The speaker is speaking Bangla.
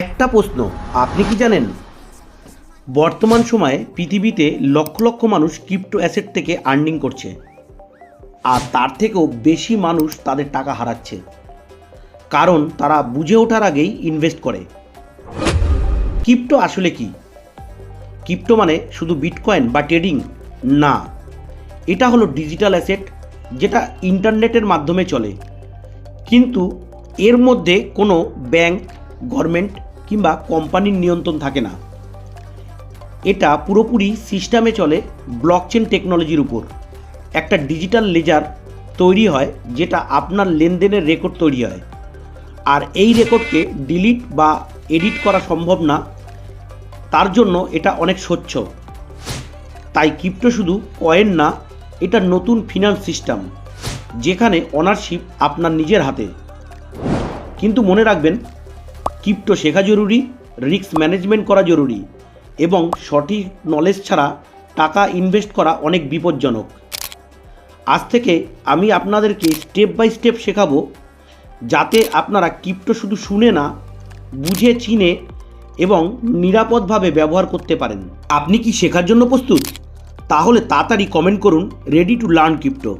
একটা প্রশ্ন, আপনি কি জানেন বর্তমান সময়ে পৃথিবীতে লক্ষ লক্ষ মানুষ ক্রিপ্টো অ্যাসেট থেকে আর্নিং করছে, আর তার থেকেও বেশি মানুষ তাদের টাকা হারাচ্ছে, কারণ তারা বুঝে ওঠার আগেই ইনভেস্ট করে। ক্রিপ্টো আসলে কি? ক্রিপ্টো মানে শুধু বিটকয়েন বা ট্রেডিং না, এটা হলো ডিজিটাল অ্যাসেট যেটা ইন্টারনেটের মাধ্যমে চলে, কিন্তু এর মধ্যে কোনো ব্যাংক, গভর্নমেন্ট কিংবা কোম্পানির নিয়ন্ত্রণ থাকে না। এটা পুরোপুরি সিস্টেমে চলে ব্লকচেন টেকনোলজির উপর। একটা ডিজিটাল লেজার তৈরি হয় যেটা আপনার লেনদেনের রেকর্ড তৈরি হয়, আর এই রেকর্ডকে ডিলিট বা এডিট করা সম্ভব না, তার জন্য এটা অনেক স্বচ্ছ। তাই ক্রিপ্টো শুধু কয়েন না, এটা নতুন ফিনান্স সিস্টেম যেখানে অনারশিপ আপনার নিজের হাতে। কিন্তু মনে রাখবেন, ক্রিপ্টো শেখা জরুরি, রিস্ক ম্যানেজমেন্ট করা জরুরি, এবং সঠিক নলেজ ছাড়া টাকা ইনভেস্ট করা অনেক বিপজ্জনক। আজ থেকে আমি আপনাদেরকে স্টেপ বাই স্টেপ শেখাবো, যাতে আপনারা ক্রিপ্টো শুধু শুনে না, বুঝে চিনে এবং নিরাপদভাবে ব্যবহার করতে পারেন। আপনি কি শেখার জন্য প্রস্তুত? তাহলে তাড়াতাড়ি কমেন্ট করুন রেডি টু লার্ন ক্রিপ্টো।